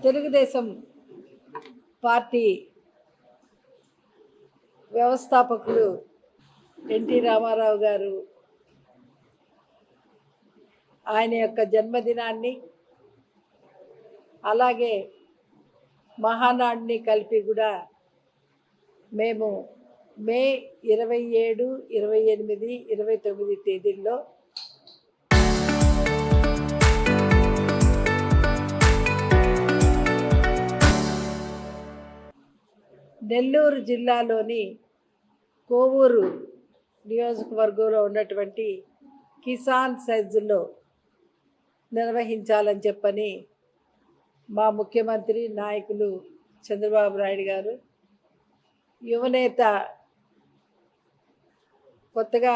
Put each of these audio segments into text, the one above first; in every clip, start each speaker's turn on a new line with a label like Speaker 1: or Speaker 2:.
Speaker 1: Telugu Desam party వ్యవస్థాపకులు NT Ramarao గారు ఆయన యొక్క జన్మదినాన్ని అలాగే మహానాడిని కలిపి కూడా మేము మే 27, 28, 29 తేదీల్లో నెల్లూరు జిల్లాలోని కోవూరు నియోజకవర్గంలో ఉన్నటువంటి కిసాన్ సైజులో నిర్వహించాలని చెప్పని మా ముఖ్యమంత్రి నాయకులు చంద్రబాబు నాయుడు గారు, యువనేత కొత్తగా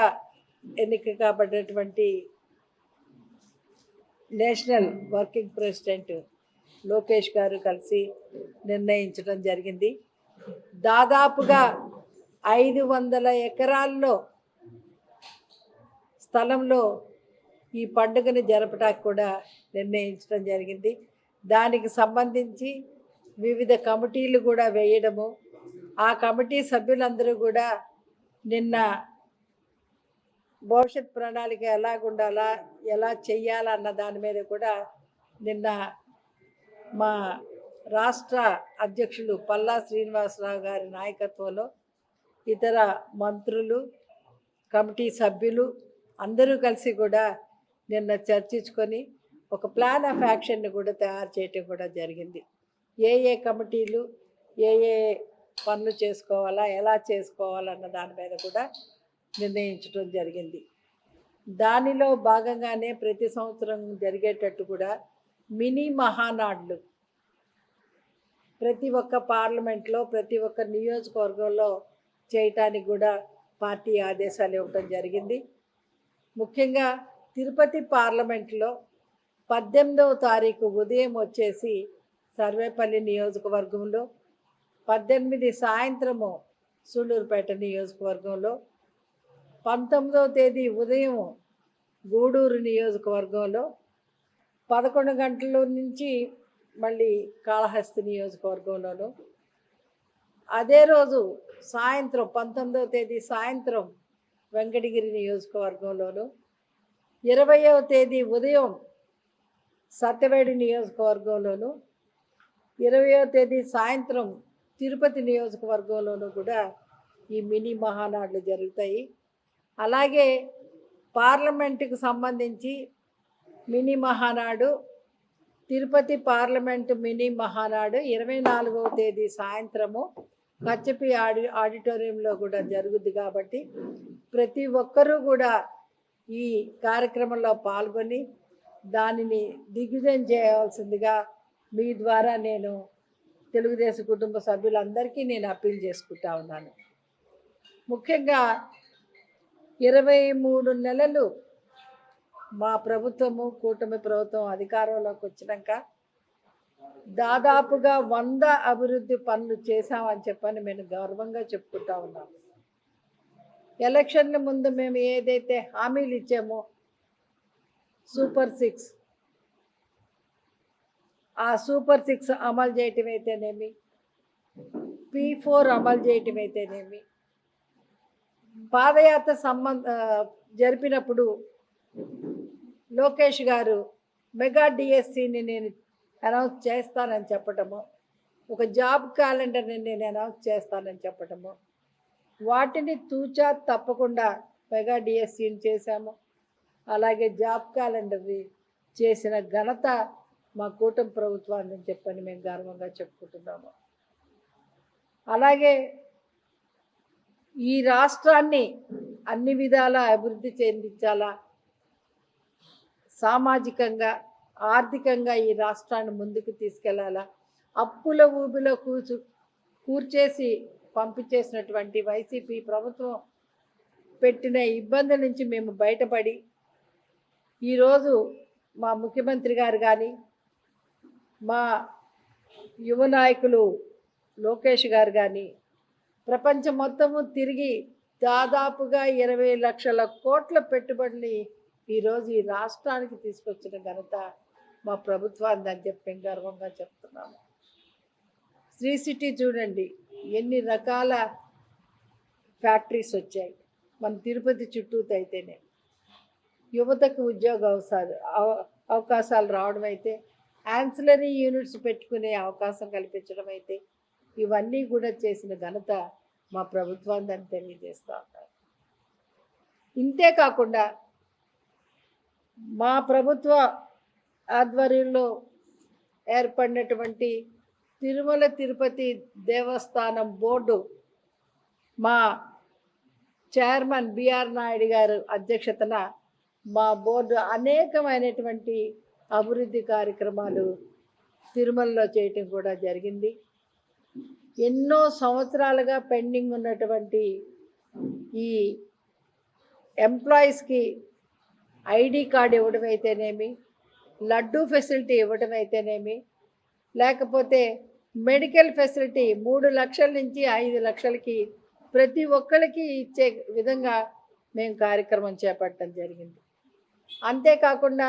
Speaker 1: ఎన్నిక కాబడినటువంటి నేషనల్ వర్కింగ్ ప్రెసిడెంట్ లోకేష్ గారు కలిసి నిర్ణయించడం జరిగింది. దాదాపుగా 500 ఎకరాల్లో స్థలంలో ఈ పండుగను జరపడానికి కూడా నిర్ణయించడం జరిగింది. దానికి సంబంధించి వివిధ కమిటీలు కూడా వేయడము, ఆ కమిటీ సభ్యులందరూ కూడా నిన్న భవిష్యత్ ప్రణాళిక ఎలాగుండాలా, ఎలా చెయ్యాలన్న దాని మీద కూడా నిన్న మా రాష్ట్ర అధ్యక్షులు పల్లా శ్రీనివాసరావు గారి నాయకత్వంలో ఇతర మంత్రులు, కమిటీ సభ్యులు అందరూ కలిసి కూడా నిన్న చర్చించుకొని ఒక ప్లాన్ ఆఫ్ యాక్షన్ని కూడా తయారు చేయటం కూడా జరిగింది. ఏ కమిటీలు ఏ పనులు చేసుకోవాలా, ఎలా చేసుకోవాలన్న దాని మీద కూడా నిర్ణయించడం జరిగింది. దానిలో భాగంగానే ప్రతి సంవత్సరం జరిగేటట్టు కూడా మినీ మహానాడులు ప్రతి ఒక్క పార్లమెంట్లో, ప్రతి ఒక్క నియోజకవర్గంలో చేయటానికి కూడా పార్టీ ఆదేశాలు ఇవ్వటం జరిగింది. ముఖ్యంగా తిరుపతి పార్లమెంట్లో 18వ తారీఖు ఉదయం వచ్చేసి సర్వేపల్లి నియోజకవర్గంలో, 18 సాయంత్రము సూళ్ళూరుపేట నియోజకవర్గంలో, 19వ తేదీ ఉదయం గూడూరు నియోజకవర్గంలో, 11 గంటల నుంచి మళ్ళీ కాళహస్తి నియోజకవర్గంలోను, అదే రోజు సాయంత్రం 19వ తేదీ సాయంత్రం వెంకటగిరి నియోజకవర్గంలోను, 20వ తేదీ ఉదయం సత్యవేడి నియోజకవర్గంలోను, 20వ తేదీ సాయంత్రం తిరుపతి నియోజకవర్గంలోనూ కూడా ఈ మినీ మహానాడులు జరుగుతాయి. అలాగే పార్లమెంటుకు సంబంధించి mini Mahanadu, Tirupati parliament mini Mahanadu 24వ తేదీ సాయంత్రము కచ్చపి ఆడిటోరియంలో కూడా జరుగుద్ది. కాబట్టి ప్రతి ఒక్కరూ కూడా ఈ కార్యక్రమంలో పాల్గొని దానిని దిగ్విజయం చేయవలసిందిగా మీ ద్వారా నేను తెలుగుదేశం కుటుంబ సభ్యులందరికీ నేను అప్పీల్ చేసుకుంటా ఉన్నాను. ముఖ్యంగా 23 నెలలు మా ప్రభుత్వము, కూటమి ప్రభుత్వం అధికారంలోకి వచ్చినాక దాదాపుగా 100 అభివృద్ధి పనులు చేశామని చెప్పని మేము గర్వంగా చెప్పుకుంటా ఉన్నాం. ఎలక్షన్ల ముందు మేము ఏదైతే హామీలు ఇచ్చామో సూపర్ 6, ఆ సూపర్ 6 అమలు చేయటం అయితేనేమి, P4 అమలు చేయటం అయితేనేమి, పాదయాత్ర జరిపినప్పుడు లోకేష్ గారు మెగా డిఎస్సిని నేను అనౌన్స్ చేస్తానని చెప్పటము, ఒక జాబ్ క్యాలెండర్ని నేను అనౌన్స్ చేస్తానని చెప్పటము, వాటిని తూచా తప్పకుండా మెగా డిఎస్సిని చేశాము. అలాగే జాబ్ క్యాలెండర్ని చేసిన ఘనత మా కూటమి ప్రభుత్వాన్ని చెప్పని మేము గర్వంగా చెప్పుకుంటున్నాము. అలాగే ఈ రాష్ట్రాన్ని అన్ని విధాలా అభివృద్ధి చెందించాలా, సామాజికంగా ఆర్థికంగా ఈ రాష్ట్రాన్ని ముందుకు తీసుకెళ్లాలా, అప్పుల ఊబిలో కూర్చేసి పంపించేసినటువంటి వైసీపీ ప్రభుత్వం పెట్టిన ఇబ్బందుల నుంచి మేము బయటపడి ఈరోజు మా ముఖ్యమంత్రి గారు కానీ, మా యువ నాయకులు లోకేష్ గారు కానీ ప్రపంచం మొత్తము తిరిగి దాదాపుగా 20 లక్షల కోట్ల పెట్టుబడిని ఈరోజు ఈ రాష్ట్రానికి తీసుకొచ్చిన ఘనత మా ప్రభుత్వాన్ని అని చెప్పి మేము గర్వంగా చెప్తున్నాము. శ్రీ సిటీ చూడండి, ఎన్ని రకాల ఫ్యాక్టరీస్ వచ్చాయి మన తిరుపతి చుట్టూతో. అయితేనే యువతకు ఉద్యోగ అవకాశాలు రావడం అయితే, యాన్సిలరీ యూనిట్స్ పెట్టుకునే అవకాశం కల్పించడం అయితే, ఇవన్నీ కూడా చేసిన ఘనత మా ప్రభుత్వాన్ని అని తెలియజేస్తూ ఉంటారు. ఇంతే కాకుండా మా ప్రభుత్వ ఆధ్వర్యంలో ఏర్పడినటువంటి తిరుమల తిరుపతి దేవస్థానం బోర్డు మా చైర్మన్ బిఆర్ నాయుడు గారు అధ్యక్షతన మా బోర్డు అనేకమైనటువంటి అభివృద్ధి కార్యక్రమాలు తిరుమలలో చేయటం కూడా జరిగింది. ఎన్నో సంవత్సరాలుగా పెండింగ్ ఉన్నటువంటి ఈ ఎంప్లాయీస్కి ఐడి కార్డు ఇవ్వడం అయితేనేమి, లడ్డూ ఫెసిలిటీ ఇవ్వడం అయితేనేమి, లేకపోతే మెడికల్ ఫెసిలిటీ 3 లక్షల నుంచి 5 లక్షలకి ప్రతి ఒక్కరికి ఇచ్చే విధంగా మేము కార్యక్రమం చేపట్టడం జరిగింది. అంతేకాకుండా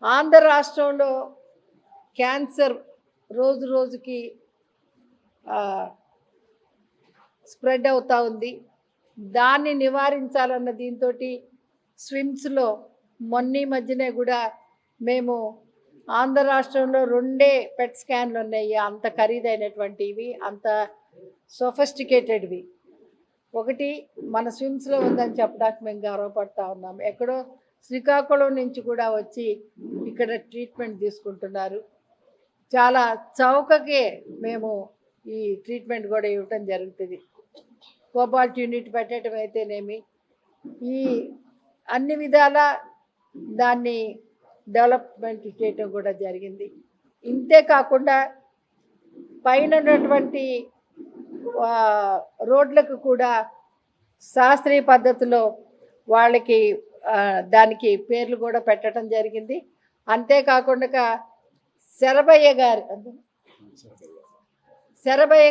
Speaker 1: ఆంధ్ర రాష్ట్రంలో క్యాన్సర్ రోజు రోజుకి స్ప్రెడ్ అవుతూ ఉంది. దాన్ని నివారించాలన్న దీంతో స్విమ్స్లో మొన్న మధ్యనే కూడా మేము ఆంధ్ర రాష్ట్రంలో 2 పెట్ స్కాన్లు ఉన్నాయి. అంత ఖరీదైనటువంటివి, అంత సొఫిస్టికేటెడ్వి. ఒకటి మన స్విమ్స్లో ఉందని చెప్పడానికి మేము గర్వపడతా ఉన్నాం. ఎక్కడో శ్రీకాకుళం నుంచి కూడా వచ్చి ఇక్కడ ట్రీట్మెంట్ తీసుకుంటున్నారు. చాలా చౌకకే మేము ఈ ట్రీట్మెంట్ కూడా ఇవ్వటం జరుగుతుంది. కోబాల్ట్ యూనిట్ పెట్టడం అయితేనేమి, ఈ అన్ని విధాల దాన్ని డెవలప్మెంట్ చేయటం కూడా జరిగింది. ఇంతే కాకుండా పైన ఉన్నటువంటి రోడ్లకు కూడా శాస్త్రీయ పద్ధతిలో వాళ్ళకి దానికి పేర్లు కూడా పెట్టడం జరిగింది. అంతేకాకుండా శరభయ్య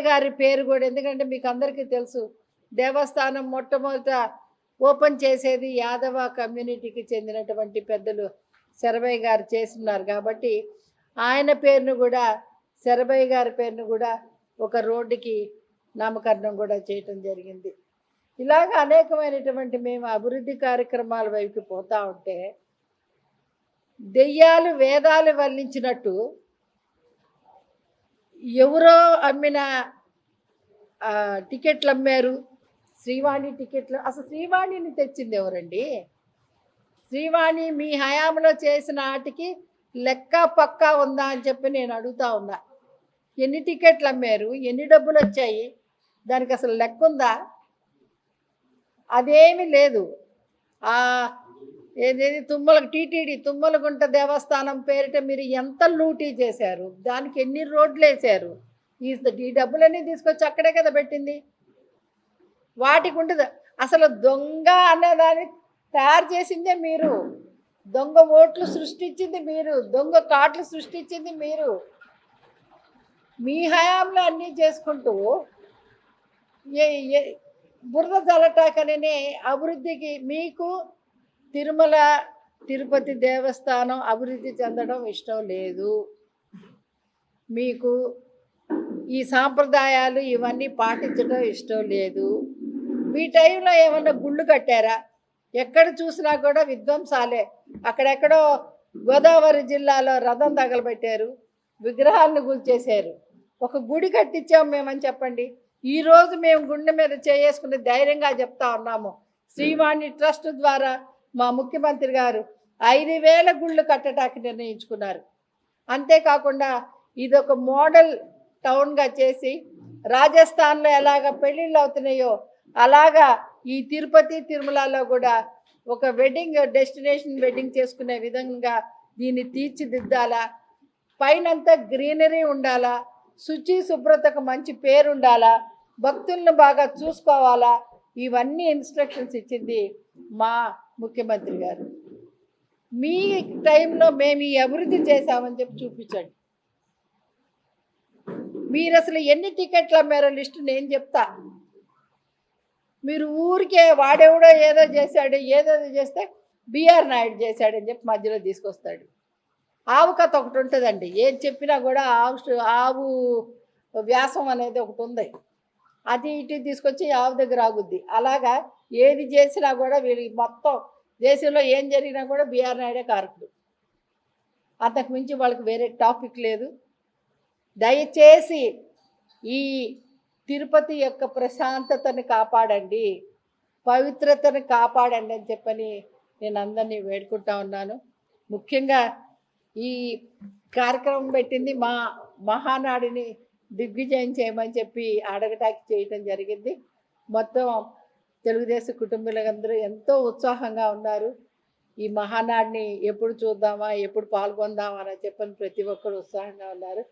Speaker 1: గారి పేరు కూడా, ఎందుకంటే మీకు అందరికీ తెలుసు దేవస్థానం మొట్టమొదట ఓపెన్ చేసేది యాదవ కమ్యూనిటీకి చెందినటువంటి పెద్దలు శరభయ్య గారు చేస్తున్నారు. కాబట్టి ఆయన పేరును కూడా, శరభయ్య గారి పేరును కూడా ఒక రోడ్డుకి నామకరణం కూడా చేయటం జరిగింది. ఇలాగ అనేకమైనటువంటి మేము అభివృద్ధి కార్యక్రమాల వైపుకి పోతూ ఉంటే, దెయ్యాలు వేదాలు వల్లించినట్టు ఎవరో అమ్మిన టికెట్లు అమ్మారు. శ్రీవాణి టికెట్లు, అసలు శ్రీవాణిని తెచ్చింది ఎవరండి? శ్రీవాణి మీ హయాంలో చేసిన ఆటికి లెక్క పక్కా ఉందా అని చెప్పి నేను అడుగుతా ఉన్నా. ఎన్ని టికెట్లు అమ్మారు, ఎన్ని డబ్బులు వచ్చాయి, దానికి అసలు లెక్క ఉందా? అదేమీ లేదు. ఏదేది టీటీడీ తుమ్మలగుంట దేవస్థానం పేరిట మీరు ఎంత లూటీ చేశారు, దానికి ఎన్ని రోడ్లు వేశారు, ఈ డబ్బులన్నీ తీసుకొచ్చి అక్కడే కదా పెట్టింది. వాటికి ఉంటుంది. అసలు దొంగ అన్నదాన్ని తయారు చేసిందే మీరు, దొంగ ఓట్లు సృష్టించింది మీరు, దొంగ కార్డులు సృష్టించింది మీరు. మీ హయాంలో అన్నీ చేసుకుంటూ బురద జల్లటాకనే అభివృద్ధికి మీకు తిరుమల తిరుపతి దేవస్థానం అభివృద్ధి చెందడం ఇష్టం లేదు. మీకు ఈ సాంప్రదాయాలు ఇవన్నీ పాటించడం ఇష్టం లేదు. మీ టైంలో ఏమన్నా గుళ్ళు కట్టారా? ఎక్కడ చూసినా కూడా విధ్వంసాలే. అక్కడెక్కడో గోదావరి జిల్లాలో రథం తగలబెట్టారు, విగ్రహాలను కూల్చేశారు. ఒక గుడి కట్టించాం మేమని చెప్పండి. ఈరోజు మేము గుండె మీద చేసుకుని ధైర్యంగా చెప్తా ఉన్నాము, శ్రీవాణి ట్రస్ట్ ద్వారా మా ముఖ్యమంత్రి గారు 5,000 గుళ్ళు కట్టడానికి నిర్ణయించుకున్నారు. అంతేకాకుండా ఇదొక మోడల్ టౌన్గా చేసి, రాజస్థాన్లో ఎలాగ పెళ్ళిళ్ళు అవుతున్నాయో అలాగా ఈ తిరుపతి తిరుమలలో కూడా ఒక డెస్టినేషన్ వెడ్డింగ్ చేసుకునే విధంగా దీన్ని తీర్చిదిద్దాలా. పైనంతా గ్రీనరీ ఉండాలా, శుచి శుభ్రతకు మంచి పేరు ఉండాలా, భక్తులను బాగా చూసుకోవాలా. ఇవన్నీ ఇన్స్ట్రక్షన్స్ ఇచ్చింది మా ముఖ్యమంత్రి గారు. మీ టైంలో మేము ఈ అభివృద్ధి చేశామని చెప్పి చూపించండి. మీరు అసలు ఎన్ని టికెట్లు అమ్మారో లిస్టు నేను చెప్తా. మీరు ఊరికే వాడెవడో ఏదో చేశాడు, ఏదో చేస్తే బిఆర్ నాయుడు చేశాడని చెప్పి మధ్యలో తీసుకొస్తాడు. ఆవు కథ ఒకటి ఉంటుందండి. ఏం చెప్పినా కూడా ఆవు వ్యాసం అనేది ఒకటి ఉంది. అది ఇటు తీసుకొచ్చి ఆవు దగ్గర ఆగుద్ది. అలాగా ఏది చేసినా కూడా వీళ్ళకి మొత్తం దేశంలో ఏం జరిగినా కూడా బీఆర్ నాయుడే కారకుడు. అంతకు మించి వాళ్ళకి వేరే టాపిక్ లేదు. దయచేసి ఈ తిరుపతి యొక్క ప్రశాంతతని కాపాడండి, పవిత్రతని కాపాడండి అని చెప్పని నేను అందరినీ వేడుకుంటా ఉన్నాను. ముఖ్యంగా ఈ కార్యక్రమం పెట్టింది మా మహానాడిని దిగ్విజయం చేయమని చెప్పి అడగటానికి చేయటం జరిగింది. మొత్తం తెలుగుదేశం కుటుంబీలందరూ ఎంతో ఉత్సాహంగా ఉన్నారు. ఈ మహానాడిని ఎప్పుడు చూద్దామా, ఎప్పుడు పాల్గొందామా అని చెప్పని ప్రతి ఒక్కరు ఉత్సాహంగా ఉన్నారు.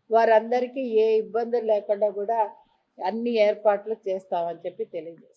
Speaker 1: వారందరికీ ఏ ఇబ్బందులు లేకుండా కూడా అన్ని ఏర్పాట్లు చేస్తామని చెప్పి తెలియజేస్తాం.